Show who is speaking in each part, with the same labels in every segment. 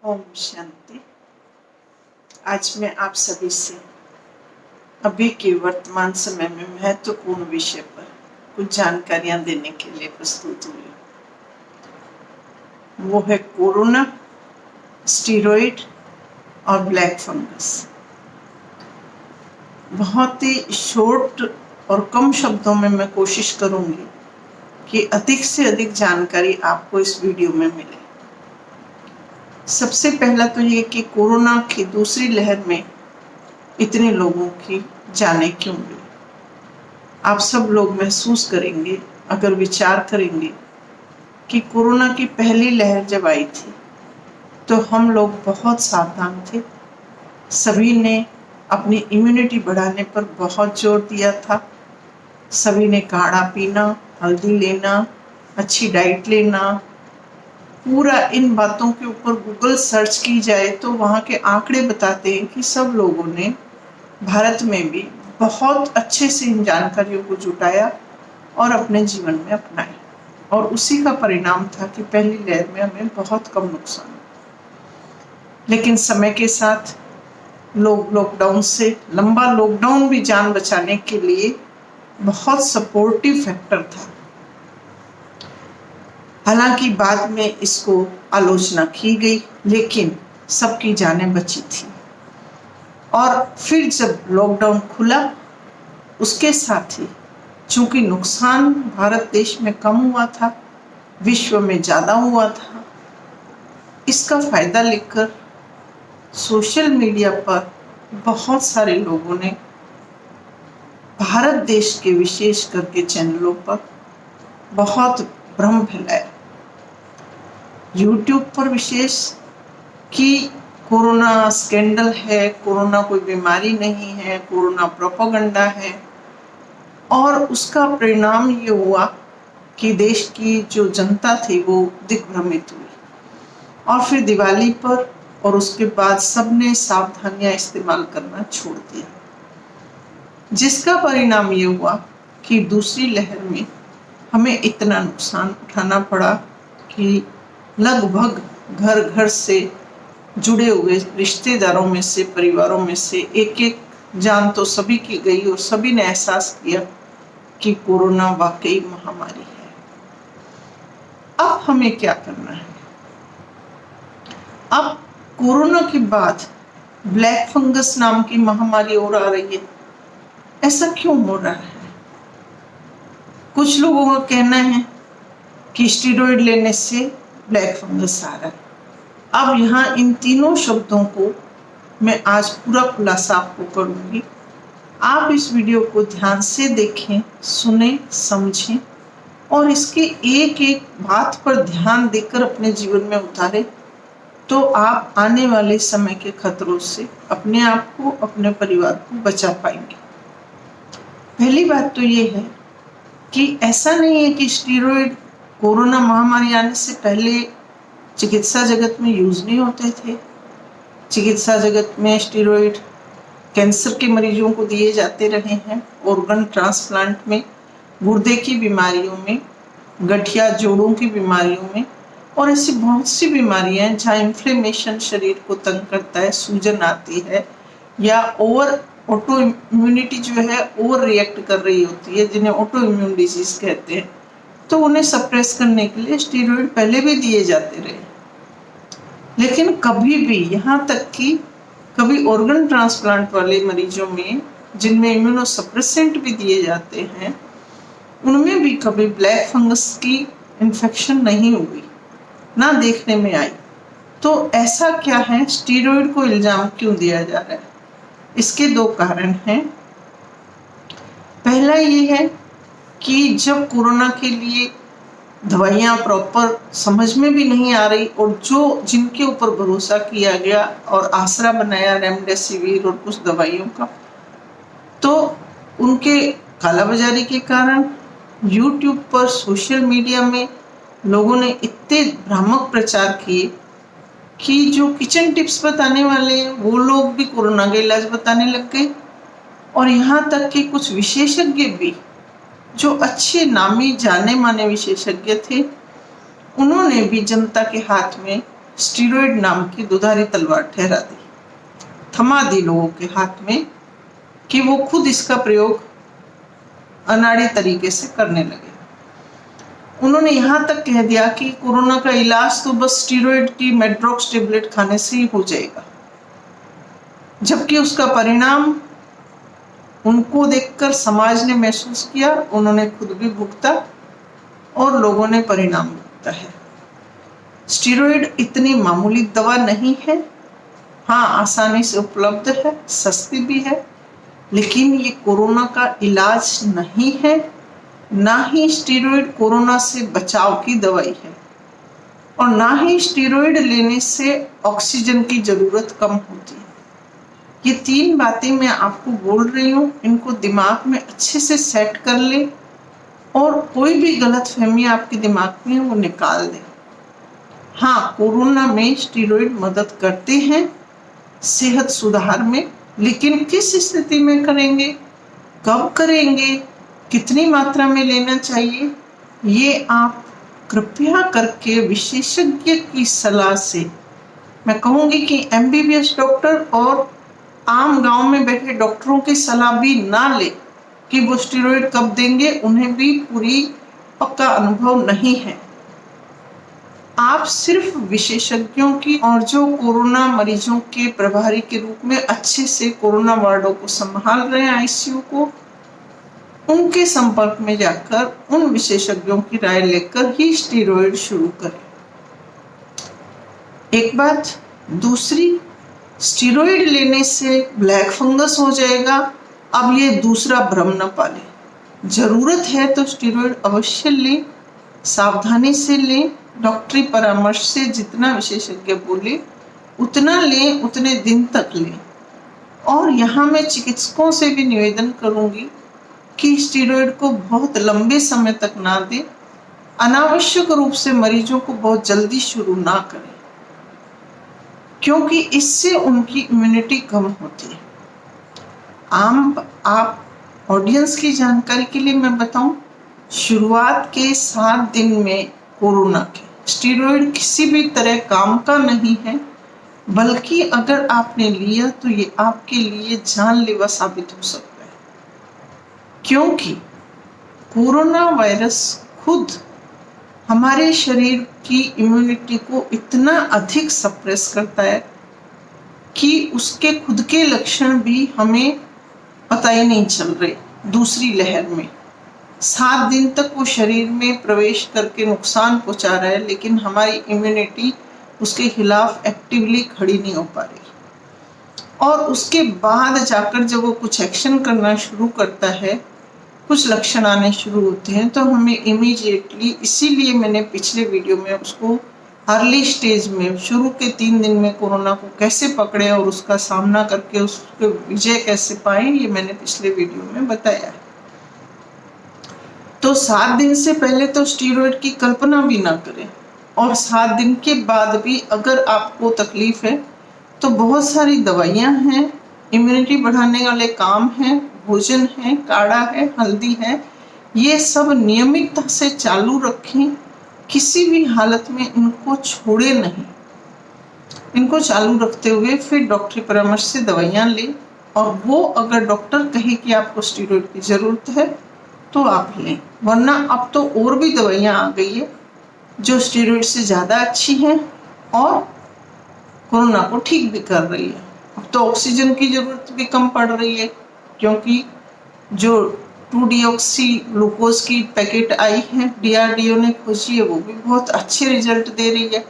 Speaker 1: ओम शांति। आज मैं आप सभी से अभी के वर्तमान समय में महत्वपूर्ण विषय पर कुछ जानकारियां देने के लिए प्रस्तुत हुई। वो है कोरोना, स्टीरॉइड और ब्लैक फंगस। बहुत ही शॉर्ट और कम शब्दों में मैं कोशिश करूंगी कि अधिक से अधिक जानकारी आपको इस वीडियो में मिले। सबसे पहला तो ये कि कोरोना की दूसरी लहर में इतने लोगों की जानें क्यों गई। आप सब लोग महसूस करेंगे, अगर विचार करेंगे कि कोरोना की पहली लहर जब आई थी तो हम लोग बहुत सावधान थे। सभी ने अपनी इम्यूनिटी बढ़ाने पर बहुत जोर दिया था। सभी ने काढ़ा पीना, हल्दी लेना, अच्छी डाइट लेना, पूरा इन बातों के ऊपर गूगल सर्च की जाए तो वहाँ के आंकड़े बताते हैं कि सब लोगों ने भारत में भी बहुत अच्छे से इन जानकारियों को जुटाया और अपने जीवन में अपनाया, और उसी का परिणाम था कि पहली लहर में हमें बहुत कम नुकसान। लेकिन समय के साथ लोग लॉकडाउन से, लंबा लॉकडाउन भी जान बचाने के लिए बहुत सपोर्टिव फैक्टर था। हालांकि बाद में इसको आलोचना की गई, लेकिन सबकी जानें बची थी। और फिर जब लॉकडाउन खुला, उसके साथ ही चूंकि नुकसान भारत देश में कम हुआ था, विश्व में ज़्यादा हुआ था, इसका फायदा लेकर सोशल मीडिया पर बहुत सारे लोगों ने भारत देश के विशेष करके चैनलों पर बहुत भ्रम फैलाया। यूट्यूब पर विशेष कि कोरोना स्कैंडल है, कोरोना कोई बीमारी नहीं है, कोरोना प्रोपेगेंडा है, और उसका परिणाम ये हुआ कि देश की जो जनता थी वो दिग्भ्रमित हुई। और फिर दिवाली पर और उसके बाद सबने सावधानियां इस्तेमाल करना छोड़ दिया, जिसका परिणाम ये हुआ कि दूसरी लहर में हमें इतना नुकसान उठाना पड़ा कि लगभग घर घर से जुड़े हुए रिश्तेदारों में से, परिवारों में से एक एक जान तो सभी की गई, और सभी ने एहसास किया कि कोरोना वाकई महामारी है। अब हमें क्या करना है? अब कोरोना के बाद ब्लैक फंगस नाम की महामारी और आ रही है। ऐसा क्यों हो रहा है? कुछ लोगों का कहना है कि स्टीरॉइड लेने से ब्लैक फंगस आ रहा है। अब यहाँ इन तीनों शब्दों को मैं आज पूरा खुलासा आपको करूँगी। आप इस वीडियो को ध्यान से देखें, सुने, समझें और इसके एक एक बात पर ध्यान देकर अपने जीवन में उतारें, तो आप आने वाले समय के खतरों से अपने आप को, अपने परिवार को बचा पाएंगे। पहली बात तो ये है कि ऐसा नहीं है कि स्टीरॉइड कोरोना महामारी आने से पहले चिकित्सा जगत में यूज नहीं होते थे। चिकित्सा जगत में स्टीरॉइड कैंसर के मरीजों को दिए जाते रहे हैं, ऑर्गन ट्रांसप्लांट में, गुर्दे की बीमारियों में, गठिया जोड़ों की बीमारियों में, और ऐसी बहुत सी बीमारियां हैं जहाँ इन्फ्लेमेशन शरीर को तंग करता है, सूजन आती है, या ओवर ऑटो इम्यूनिटी जो है ओवर रिएक्ट कर रही होती है, जिन्हें ऑटो इम्यून डिजीज कहते हैं, तो उन्हें सप्रेस करने के लिए स्टीरॉइड पहले भी दिए जाते रहे। लेकिन कभी भी, यहाँ तक कि कभी ऑर्गन ट्रांसप्लांट वाले मरीजों में जिनमें इम्यूनोसप्रेसेंट भी दिए जाते हैं, उनमें भी कभी ब्लैक फंगस की इन्फेक्शन नहीं हुई, ना देखने में आई। तो ऐसा क्या है? स्टीरॉइड को इल्जाम क्यों दिया जा रहा है? इसके दो कारण हैं। पहला ये है कि जब कोरोना के लिए दवाइयाँ प्रॉपर समझ में भी नहीं आ रही, और जिनके ऊपर भरोसा किया गया और आसरा बनाया रेमडेसिविर और कुछ दवाइयों का, तो उनके कालाबाजारी के कारण यूट्यूब पर, सोशल मीडिया में लोगों ने इतने भ्रामक प्रचार किए कि जो किचन टिप्स बताने वाले हैं वो लोग भी कोरोना का इलाज बताने लग गए। और यहाँ तक कि कुछ विशेषज्ञ भी, जो अच्छे नामी जाने माने विशेषज्ञ थे, उन्होंने भी जनता के हाथ में स्टीरॉयड नाम की दुधारी तलवार ठहरा दी, थमा दी लोगों के हाथ में कि वो खुद इसका प्रयोग अनाड़ी तरीके से करने लगे। उन्होंने यहाँ तक कह दिया कि कोरोना का इलाज तो बस स्टीरॉयड की मेड्रॉक्स टेबलेट खाने से ही हो जाएगा, जबकि उसका परिणाम उनको देखकर समाज ने महसूस किया, उन्होंने खुद भी भुगता और लोगों ने परिणाम भुगता है। स्टीरॉयड इतनी मामूली दवा नहीं है, हाँ आसानी से उपलब्ध है, सस्ती भी है, लेकिन ये कोरोना का इलाज नहीं है, ना ही स्टीरॉयड कोरोना से बचाव की दवाई है, और ना ही स्टीरॉयड लेने से ऑक्सीजन की जरूरत कम होती है। ये तीन बातें मैं आपको बोल रही हूँ, इनको दिमाग में अच्छे से सेट कर ले और कोई भी गलतफहमी आपके दिमाग में वो निकाल दे। हाँ, कोरोना में स्टीरॉयड मदद करते हैं सेहत सुधार में, लेकिन किस स्थिति में करेंगे, कब करेंगे, कितनी मात्रा में लेना चाहिए, ये आप कृपया करके विशेषज्ञ की सलाह से, मैं कहूँगी कि MBBS डॉक्टर और आम गांव में बैठे डॉक्टरों की सलाह भी ना ले कि वो स्टीरॉयड कब देंगे, उन्हें भी पूरी पक्का अनुभव नहीं है। आप सिर्फ विशेषज्ञों की और जो कोरोना मरीजों के प्रभारी के रूप में अच्छे से कोरोना वार्डों को संभाल रहे हैं, ICU को, उनके संपर्क में जाकर उन विशेषज्ञों की राय लेकर ही स्टीरॉयड शुरू करें। एक बात। दूसरी, स्टीरॉयड लेने से ब्लैक फंगस हो जाएगा, अब ये दूसरा भ्रम न पालें। जरूरत है तो स्टीरॉयड अवश्य लें, सावधानी से लें, डॉक्टरी परामर्श से जितना विशेषज्ञ बोले उतना लें, उतने दिन तक लें। और यहाँ मैं चिकित्सकों से भी निवेदन करूंगी कि स्टीरॉयड को बहुत लंबे समय तक ना दें, अनावश्यक रूप से मरीजों को बहुत जल्दी शुरू ना करें, क्योंकि इससे उनकी इम्यूनिटी कम होती है। आप ऑडियंस की जानकारी के लिए मैं बताऊं, शुरुआत के 7 दिन में कोरोना के स्टीरॉयड किसी भी तरह काम का नहीं है, बल्कि अगर आपने लिया तो ये आपके लिए जानलेवा साबित हो सकता है, क्योंकि कोरोना वायरस खुद हमारे शरीर की इम्यूनिटी को इतना अधिक सप्रेस करता है कि उसके खुद के लक्षण भी हमें पता ही नहीं चल रहे। दूसरी लहर में 7 दिन तक वो शरीर में प्रवेश करके नुकसान पहुंचा रहा है, लेकिन हमारी इम्यूनिटी उसके खिलाफ एक्टिवली खड़ी नहीं हो पा रही। और उसके बाद जाकर जब वो कुछ एक्शन करना शुरू करता है, कुछ लक्षण आने शुरू होते हैं, तो हमें इमीडिएटली, इसीलिए मैंने पिछले वीडियो में उसको अर्ली स्टेज में शुरू के 3 दिन में कोरोना को कैसे पकड़े और उसका सामना करके उसके विजय कैसे पाए, ये मैंने पिछले वीडियो में बताया है। तो 7 दिन से पहले तो स्टीरॉयड की कल्पना भी ना करें, और 7 दिन के बाद भी अगर आपको तकलीफ है तो बहुत सारी दवाइयाँ हैं, इम्यूनिटी बढ़ाने वाले काम हैं, भोजन है, काढ़ा है, हल्दी है, ये सब नियमितता से चालू रखें, किसी भी हालत में इनको छोड़े नहीं। इनको चालू रखते हुए फिर डॉक्टरी परामर्श से दवाइयाँ लें, और वो अगर डॉक्टर कहे कि आपको स्टीरॉयड की ज़रूरत है तो आप लें, वरना अब तो और भी दवाइयाँ आ गई है जो स्टीरॉयड से ज़्यादा अच्छी हैं और कोरोना को ठीक भी कर रही है। अब तो ऑक्सीजन की ज़रूरत भी कम पड़ रही है, क्योंकि जो 2-डीऑक्सी ग्लूकोज की पैकेट आई है, DRDO ने खोजी है, वो भी बहुत अच्छे रिजल्ट दे रही है।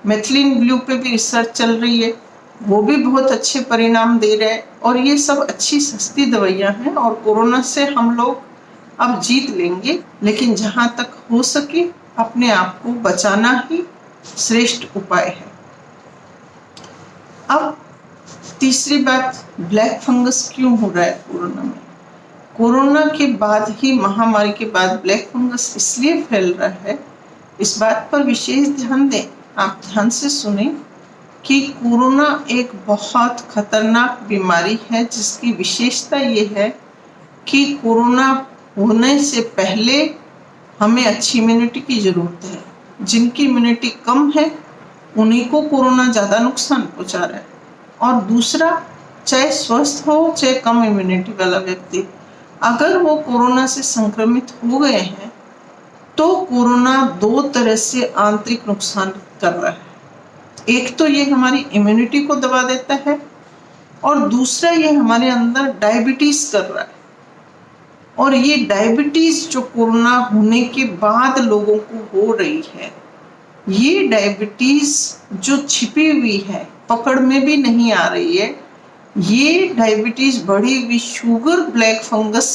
Speaker 1: मेथिलीन ब्लू पे भी रिसर्च चल रही है, वो भी बहुत अच्छे परिणाम दे रहे हैं, और ये सब अच्छी सस्ती दवाइयाँ हैं, और कोरोना से हम लोग अब जीत लेंगे, लेकिन जहाँ तक हो सके अपने आप को बचाना ही श्रेष्ठ उपाय है। अब तीसरी बात, ब्लैक फंगस क्यों हो रहा है कोरोना में? कोरोना के बाद ही, महामारी के बाद ब्लैक फंगस इसलिए फैल रहा है, इस बात पर विशेष ध्यान दें, आप ध्यान से सुने कि कोरोना एक बहुत खतरनाक बीमारी है, जिसकी विशेषता ये है कि कोरोना होने से पहले हमें अच्छी इम्यूनिटी की ज़रूरत है। जिनकी इम्यूनिटी कम है उन्हीं को कोरोना ज़्यादा नुकसान पहुंचा रहा है। और दूसरा, चाहे स्वस्थ हो चाहे कम इम्यूनिटी वाला व्यक्ति, अगर वो कोरोना से संक्रमित हो गए हैं तो कोरोना दो तरह से आंतरिक नुकसान कर रहा है। एक तो ये हमारी इम्यूनिटी को दबा देता है और दूसरा ये हमारे अंदर डायबिटीज कर रहा है। और ये डायबिटीज जो कोरोना होने के बाद लोगों को हो रही है, ये डायबिटीज जो छिपी हुई है, पकड़ में भी नहीं आ रही है, ये डायबिटीज बढ़ी हुई शुगर ब्लैक फंगस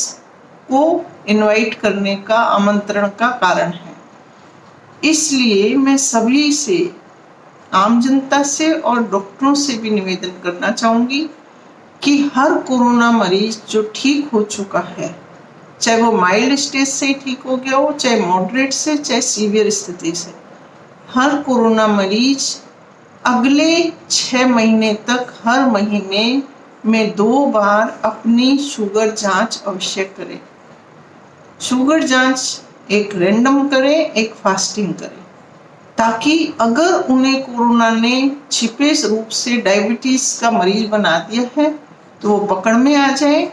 Speaker 1: को इनवाइट करने का, आमंत्रण का कारण है। इसलिए मैं सभी से, आम जनता से और डॉक्टरों से भी निवेदन करना चाहूंगी कि हर कोरोना मरीज जो ठीक हो चुका है, चाहे वो माइल्ड स्टेज से ठीक हो गया हो, चाहे मॉडरेट से, चाहे सीवियर स्थिति से, हर कोरोना मरीज अगले 6 महीने तक हर महीने में 2 बार अपनी शुगर जांच अवश्य करें। शुगर जांच एक रैंडम करें, एक फास्टिंग करें, ताकि अगर उन्हें कोरोना ने छिपे रूप से डायबिटीज का मरीज बना दिया है तो वो पकड़ में आ जाए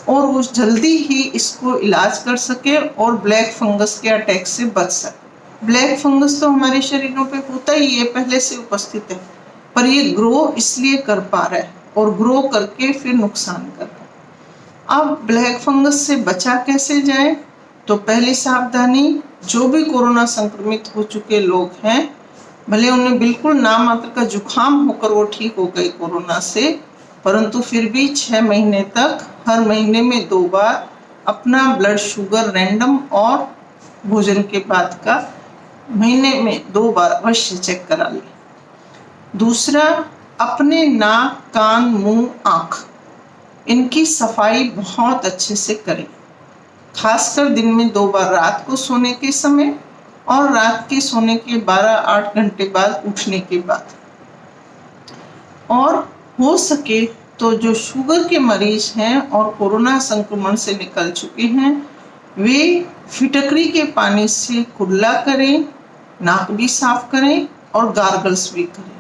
Speaker 1: और वो जल्दी ही इसको इलाज कर सके और ब्लैक फंगस के अटैक से बच सके। ब्लैक फंगस तो हमारे शरीरों पे होता ही है, पहले से उपस्थित है, पर ये ग्रो इसलिए कर पा रहा है और ग्रो करके फिर नुकसान कर रहा है। अब ब्लैक फंगस से बचा कैसे जाए? तो पहली सावधानी, जो भी कोरोना संक्रमित हो चुके लोग हैं, भले उन्हें बिल्कुल नाम मात्र का जुकाम होकर वो ठीक हो गए कोरोना से, परंतु फिर भी 6 महीने तक हर महीने में 2 बार अपना ब्लड शुगर रैंडम और भोजन के बाद का महीने में 2 बार अवश्य चेक करा लें। दूसरा, अपने नाक, कान, मुंह, आँख, इनकी सफाई बहुत अच्छे से करें, खासकर दिन में 2 बार, रात को सोने के समय और रात के सोने के 12-8 घंटे बाद उठने के बाद। और हो सके तो जो शुगर के मरीज हैं और कोरोना संक्रमण से निकल चुके हैं, वे फिटकरी के पानी से कुल्ला करें, नाक भी साफ करें और गार्गल्स भी करें।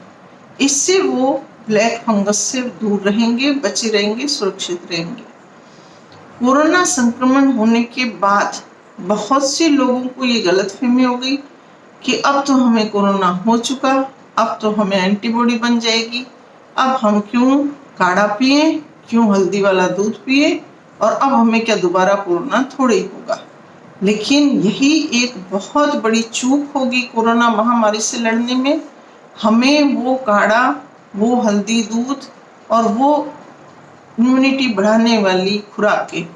Speaker 1: इससे वो ब्लैक फंगस से दूर रहेंगे, बचे रहेंगे, सुरक्षित रहेंगे। कोरोना संक्रमण होने के बाद बहुत से लोगों को ये गलतफहमी हो गई कि अब तो हमें कोरोना हो चुका, अब तो हमें एंटीबॉडी बन जाएगी, अब हम क्यों काढ़ा पिए, क्यों हल्दी वाला दूध पिए, और अब हमें क्या दोबारा कोरोना थोड़े ही होगा। लेकिन यही एक बहुत बड़ी चूक होगी कोरोना महामारी से लड़ने में। हमें वो काढ़ा, वो हल्दी दूध और वो इम्यूनिटी बढ़ाने वाली खुराकें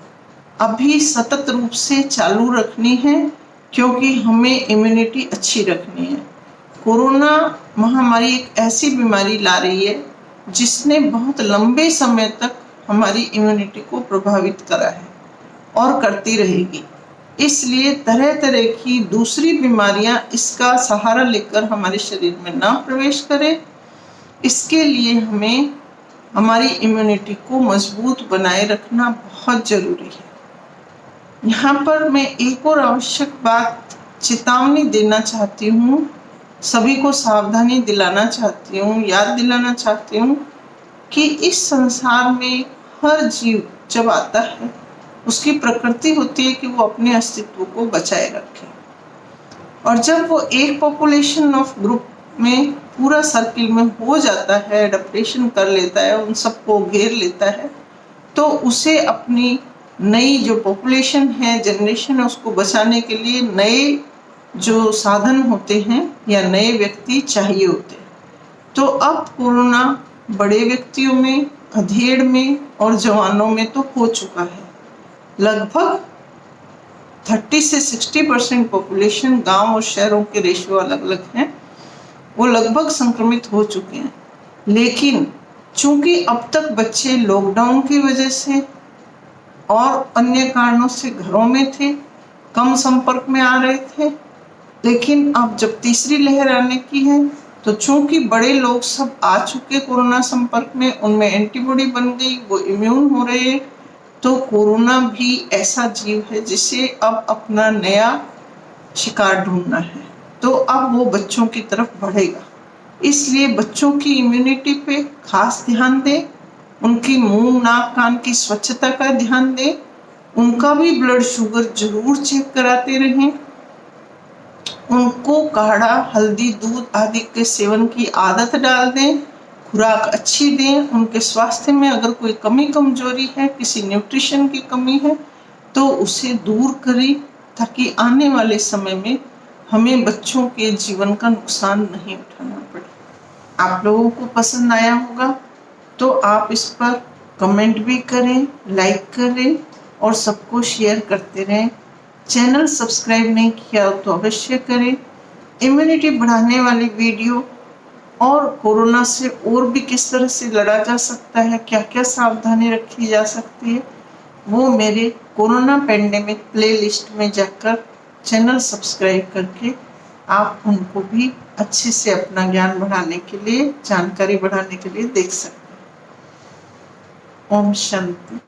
Speaker 1: अभी सतत रूप से चालू रखनी है, क्योंकि हमें इम्यूनिटी अच्छी रखनी है। कोरोना महामारी एक ऐसी बीमारी ला रही है जिसने बहुत लंबे समय तक हमारी इम्यूनिटी को प्रभावित करा है और करती रहेगी। इसलिए तरह तरह की दूसरी बीमारियां इसका सहारा लेकर हमारे शरीर में ना प्रवेश करें। इसके लिए हमें हमारी इम्यूनिटी को मजबूत बनाए रखना बहुत जरूरी है। यहाँ पर मैं एक और आवश्यक बात, चेतावनी देना चाहती हूँ, सभी को सावधानी दिलाना चाहती हूँ, याद दिलाना चाहती हूँ कि इस संसार में हर जीव जब आता है, उसकी प्रकृति होती है कि वो अपने अस्तित्व को बचाए रखे। और जब वो एक पॉपुलेशन ऑफ ग्रुप में पूरा सर्किल में हो जाता है, एडेप्टेशन कर लेता है, उन सबको घेर लेता है, तो उसे अपनी नई जो पॉपुलेशन है, जनरेशन है, उसको बचाने के लिए नए जो साधन होते हैं या नए व्यक्ति चाहिए होते हैं। तो अब कोरोना बड़े व्यक्तियों में, अधेड़ में और जवानों में तो हो चुका है। लगभग 30 से 60% पॉपुलेशन, गांव और शहरों के रेशियो अलग अलग हैं, वो लगभग संक्रमित हो चुके हैं। लेकिन चूंकि अब तक बच्चे लॉकडाउन की वजह से और अन्य कारणों से घरों में थे, कम संपर्क में आ रहे थे, लेकिन अब जब तीसरी लहर आने की है तो चूंकि बड़े लोग सब आ चुके कोरोना संपर्क में, उनमें एंटीबॉडी बन गई, वो इम्यून हो रहे हैं, तो कोरोना भी ऐसा जीव है जिसे अब अपना नया शिकार ढूंढना है। तो अब वो बच्चों की तरफ बढ़ेगा। इसलिए बच्चों की इम्यूनिटी पे खास ध्यान दें, उनकी मुंह नाक कान की स्वच्छता का ध्यान दें, उनका भी ब्लड शुगर जरूर चेक कराते रहें, उनको काढ़ा हल्दी दूध आदि के सेवन की आदत डाल दें, खुराक अच्छी दें, उनके स्वास्थ्य में अगर कोई कमी कमजोरी है, किसी न्यूट्रिशन की कमी है तो उसे दूर करें, ताकि आने वाले समय में हमें बच्चों के जीवन का नुकसान नहीं उठाना पड़े। आप लोगों को पसंद आया होगा तो आप इस पर कमेंट भी करें, लाइक करें और सबको शेयर करते रहें। चैनल सब्सक्राइब नहीं किया तो अवश्य करें। इम्यूनिटी बढ़ाने वाली वीडियो और कोरोना से और भी किस तरह से लड़ा जा सकता है, क्या क्या सावधानी रखी जा सकती है, वो मेरे कोरोना पेंडेमिक प्लेलिस्ट में जाकर चैनल सब्सक्राइब करके आप उनको भी अच्छे से अपना ज्ञान बढ़ाने के लिए, जानकारी बढ़ाने के लिए देख सकते हैं। ओम शांति।